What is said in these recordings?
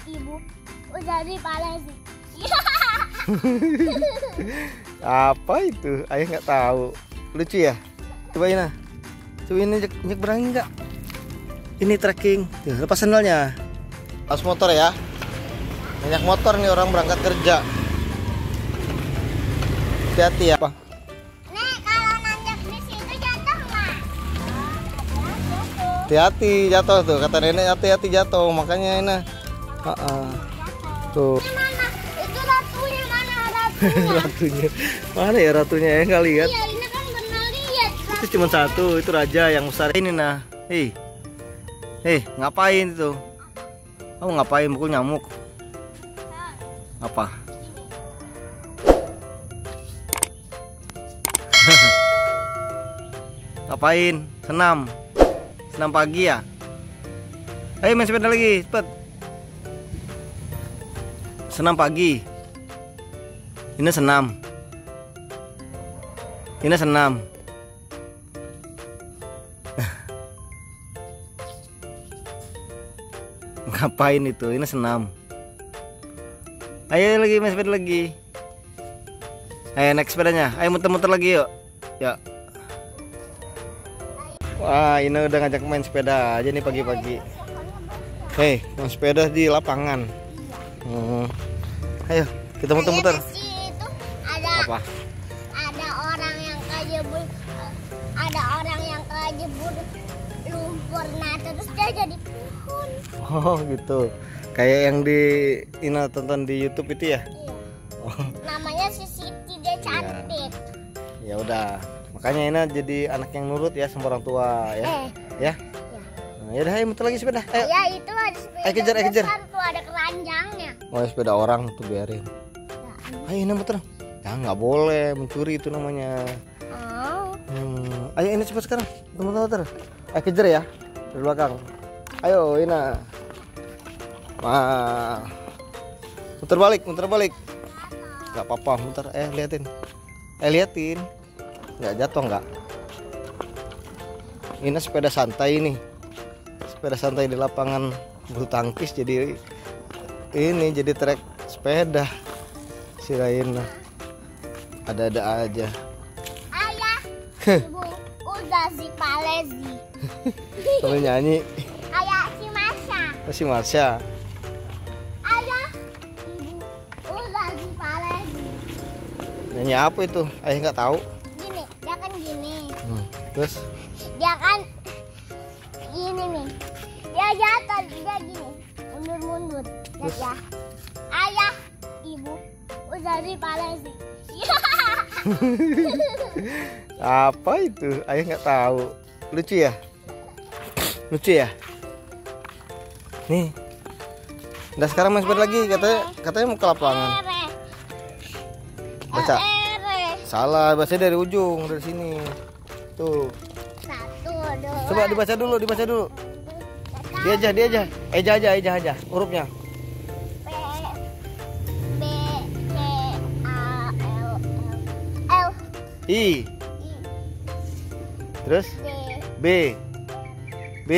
ibu udah di Palesi. Apa itu? Ayah nggak tahu. Lucu ya? Cobain nah. Cobain injek berangin nggak? Ini trekking. Tuh, lepas sandalnya. Pas motor ya. Banyak motor nih orang berangkat kerja. Hati-hati ya. Apa? Nek, kalau nanjak di situ jatuh nggak? Hati-hati jatuh tuh. Kata nenek hati-hati jatuh. Makanya ini. Tuh. Ini mana? Itu ratunya, mana ratunya? Ratunya. Mana ya ratunya ya? Nggak lihat. Iya, ini kan pernah lihat. Itu cuma satu. Itu raja yang besar ini nah. Hei, ngapain itu? Kamu ngapain mukul nyamuk? Apa? Ngapain? Senam pagi ya? Ayo main sepeda lagi, cepet. Senam pagi. Ini senam. Ngapain itu? Ini senam. Ayo lagi main sepeda lagi. Ayo naik sepedanya. Ayo muter-muter lagi yuk. Ya. Wah, ini udah ngajak main sepeda aja nih pagi-pagi. Hei, main sepeda di lapangan. Ayo, kita muter-muter. Itu ada Apa? Ada orang yang kejebur. Ada orang yang kejebur lumpur. Nah, terus dia jadi pohon. Oh, gitu. Kayak yang di tonton di YouTube itu ya? Iya. Namanya si Siti, dia cantik. Ya udah. Makanya Ina jadi anak yang nurut ya sama orang tua ya. Ya. Nah, yaudah ayo muter lagi sepeda. Ayo. Ya itu ada sepeda. Kejar. Besar tuh, ada keranjangnya. Oh, sepeda orang tuh biarin. Ya, Ayo Ina muter. Ya nggak boleh mencuri itu namanya. oh. Ayo ini cepat sekarang. Muter. Ayo kejar ya dari belakang. Ayo Ina. Wah. Muter balik. Gak apa-apa muter. Liatin. Nggak jatuh nggak? Ini sepeda santai nih. Sepeda santai di lapangan bulu tangkis jadi ini jadi trek sepeda. Si Raina ada-ada aja. Ayah, ibu udah si Palesi. Kalau nyanyi Ayah si Masya. masih Marsha. Ayah, ibu udah si Palesi. Nyanyi apa itu? Ayah nggak tahu. Gini, dia kan gini. Terus Dia kan gini nih. Dia jatuh, dia gini. Mundur. Lihat ya. Ayah, ibu udah si Palesi. apa itu? Ayah nggak tahu. Lucu ya? Nih. Udah sekarang main sepeda lagi katanya mau ke lapangan. Baca. Salah, baca dari ujung, dari sini. Tuh. 1, 2. Coba dibaca dulu. Dia aja. Eja aja hurufnya. B A L I. Terus D B.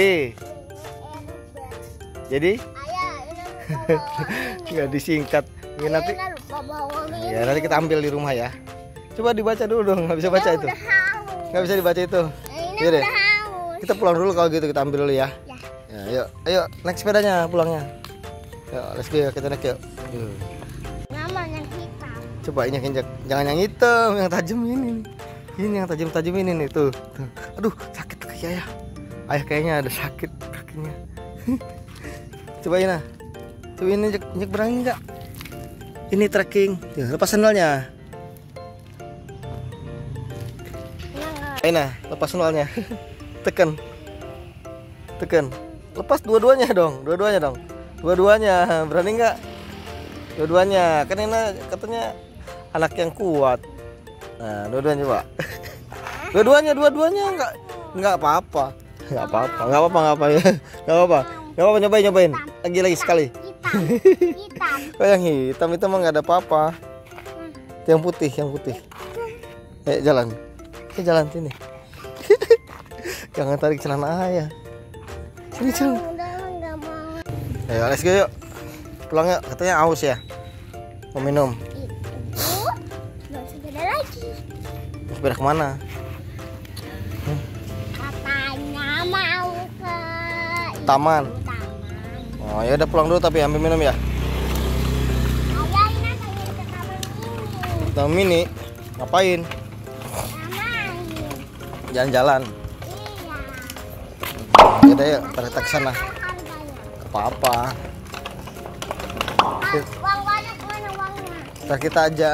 Jadi Ayah, ini nggak disingkat. Ini nanti lupa bawa ini. ya nanti kita ambil di rumah ya. Coba dibaca dulu dong, nggak bisa baca itu. Udah haus. Nggak bisa dibaca itu. Ini Yaudah. udah haus. Kita pulang dulu kalau gitu, kita ambil dulu ya. Ya. Ayo naik sepedanya pulangnya. Yuk, let's go, kita naik yuk. Nama yang hitam. Coba injak, jangan yang hitam, yang tajam ini. Ini yang tajam ini nih tuh. Aduh, sakit kaki ayah. Ayah kayaknya ada sakit kakinya. Coba ini injak berangin nggak? Ini trekking. Tuh, lepas sandalnya. Aina, lepas sandalnya. Tekan. Lepas dua-duanya dong. Dua-duanya. Berani nggak? Dua-duanya. Kan Ina katanya anak yang kuat. Nah, dua-duanya coba. Dua-duanya nggak apa-apa. Nggak apa-apa nyobain. Lagi sekali. Hitam. Oh, yang hitam itu mah nggak ada apa-apa. Yang putih. Jalan sini. Jangan tarik celana ayah. Sini. Udah nggak mau. Ayo, let's go yuk. pulang yuk. Katanya haus ya. Mau minum. Itu mau sepeda lagi. Sepeda kemana? Katanya mau ke Taman. taman. Oh ya udah pulang dulu tapi ambil minum ya. Ayah ini pengen ke taman ini. Taman mini. Ngapain? Taman. Jalan-jalan. Iya. Yaudah yuk, kita ke sana. Harganya. Apa-apa. Uang banyak mana uangnya? Ntar kita ajak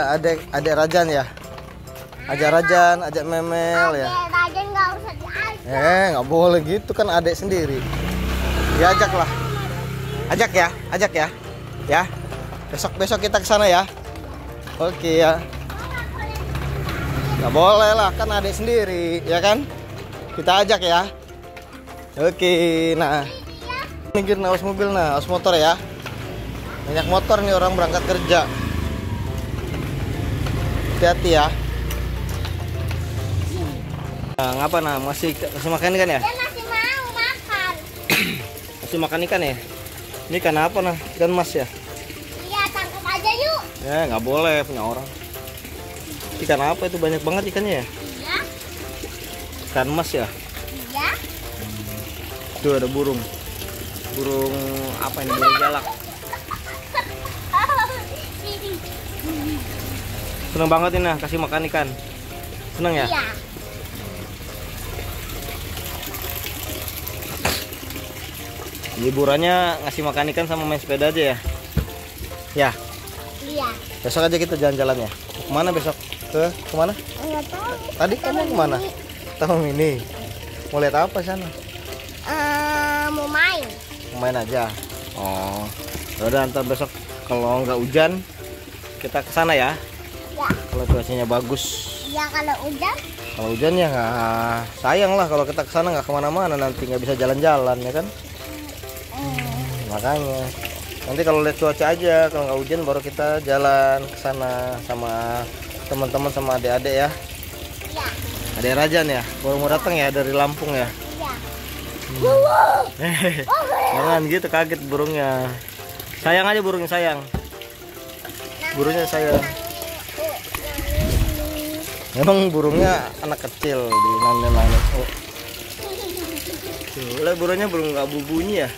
adek Rajan ya. Ajak Rajan, ajak Memel ya. Rajan nggak usah diajak. Nggak boleh gitu kan adek sendiri. Diajak lah. Ajak ya, ajak ya. Ya. Besok kita ke sana ya. Oke ya. Nggak boleh lah, kan adek sendiri, ya kan? Kita ajak ya. Oke, nah. Minggir nah, awas mobil nah, awas motor ya. Banyak motor nih orang berangkat kerja. Hati-hati ya. Nah, ngapa nah? Masih kasih makan ikan ya? Dia masih mau makan. Masih makan ikan ya? Ini ikan apa nah? Ikan mas ya? Iya, tangkap aja yuk. Ya nggak boleh punya orang. Ikan apa itu, banyak banget ikannya ya? Iya. Ikan mas ya? Iya. Tuh ada burung. Burung apa ini? Burung jalak. Seneng banget ini nah, kasih makan ikan. Seneng ya? Iya. Liburannya ngasih makan ikan sama main sepeda aja ya? Ya. Iya. Besok aja kita jalan-jalan ya. Kemana besok? Kemana? Enggak tahu. Tadi kamu kemana? Taman mini. Mau lihat apa sana? Mau main. Mau main aja. Oh. Udah ntar besok kalau nggak hujan kita ke sana ya. Ya. Kalau cuacanya bagus. Iya, kalau hujan. Kalau hujan ya nggak, sayang lah kalau kita ke sana nggak kemana-mana, nanti nggak bisa jalan-jalan ya kan. Makanya nanti kalau lihat cuaca aja, kalau nggak hujan baru kita jalan ke sana sama teman-teman sama adik-adik ya. Iya. Adik Rajan ya, baru mau datang ya dari Lampung ya. Iya. Jangan gitu, kaget burungnya. Sayang aja burungnya, sayang. Burungnya sayang. Emang burungnya anak kecil di nane-nane. Oh. Tuh, lihat burungnya belum nggak bunyi ya.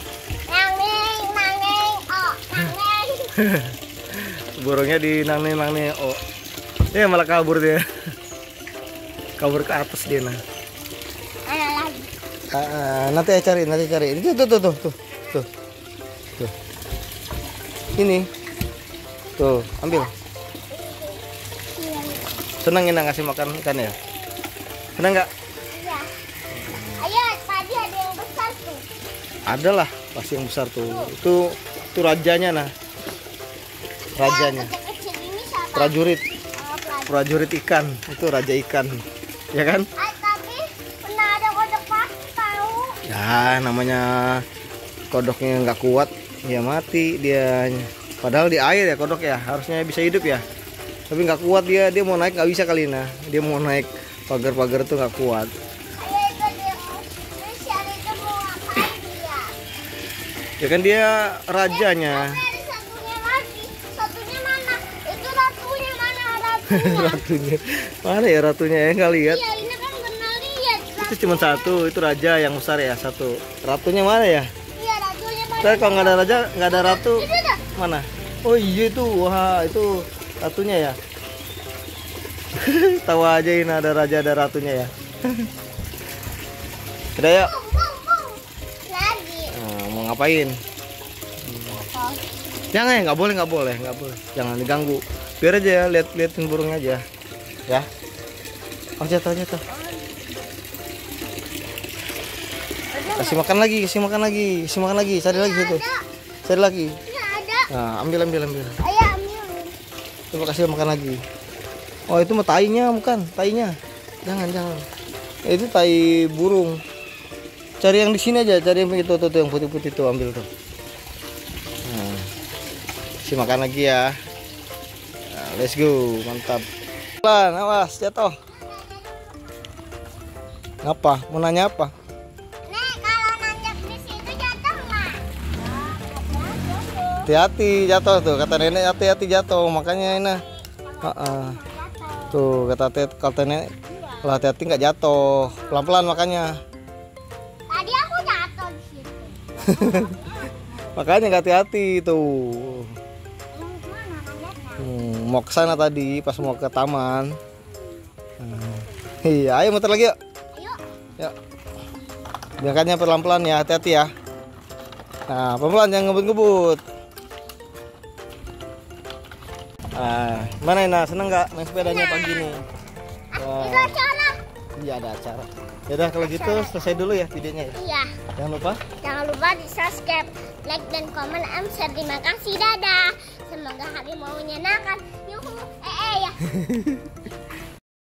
Burungnya di nane-nane. Oh. Ya malah kabur dia. Kabur ke atas dia nah. Nanti cari. Ini tuh. Ini. Tuh, ambil. Senang ini ngasih makan ikan ya? Senang nggak? Iya. Ayo, tadi ada yang besar tuh. Ada lah, pasti yang besar tuh. Itu rajanya nah. Rajanya. Yang kecil ini siapa? Prajurit. Prajurit. Prajurit ikan. Itu raja ikan. Ya kan? Tapi pernah ada kodok mati tahu. Ya, namanya kodoknya nggak kuat, ya mati dia. Padahal di air ya kodok ya, harusnya bisa hidup ya. Tapi nggak kuat dia mau naik nggak bisa kali nah. Dia mau naik pagar-pagar tuh nggak kuat. Ayo itu dia mau Rusia itu mau ngapain dia? Ya kan dia rajanya. Tapi ada satunya lagi. Satunya mana? Itu ratunya mana ratunya? Ratunya. Mana ya ratunya ya, nggak lihat. Iya, ini kan pernah lihat. Itu cuma satu, itu raja yang besar ya, satu. Ratunya mana ya? Iya, ratunya mana? Tapi kalau nggak ada raja, nggak ada ratu. Itu dah. Mana? Oh iya itu, wah itu ratunya ya. Tahu aja ini ada raja ada ratunya ya. Udah ya. Bung. Lagi. Nah, mau ngapain? Jangan ya, nggak boleh. Jangan diganggu. Biar aja ya, liatin burungnya aja. Ya. Oh jatuh. Kasih makan lagi. Cari lagi situ. Cari lagi. Nggak ada. Nah, ambil. Ayo ambil. Coba kasih makan lagi. Oh itu mah tainya bukan, tainya. Jangan. Itu tai burung. Cari yang di sini aja, cari yang itu tuh yang putih-putih tuh, ambil tuh. Nah, kasih makan lagi ya. Nah, let's go, mantap. Pelan, awas jatuh. Apa? Mau nanya apa? Nek, kalau nanjak di situ jatuh nggak? Hati-hati jatuh tuh, kata nenek hati-hati jatuh, makanya ini. Tuh kata nenek, kalau hati-hati nggak jatuh, pelan-pelan makanya. Tadi aku jatuh di situ. Makanya nggak hati-hati tuh. Mana lihatnya? Mau ke sana tadi, pas mau ke taman. Iya, ayo muter lagi yuk. Ayo. Yuk. Biarkannya pelan-pelan ya, hati-hati ya. Nah, pelan-pelan jangan ngebut-ngebut. Mana Ina, seneng nggak main sepedanya pagi nih? Itu acara. Iya ada acara. Yaudah kalau gitu selesai dulu ya videonya ya. Iya. Jangan lupa di subscribe, like dan komen, share. Terima kasih, dadah. Semoga hari mau menyenangkan. Yuhu, ya.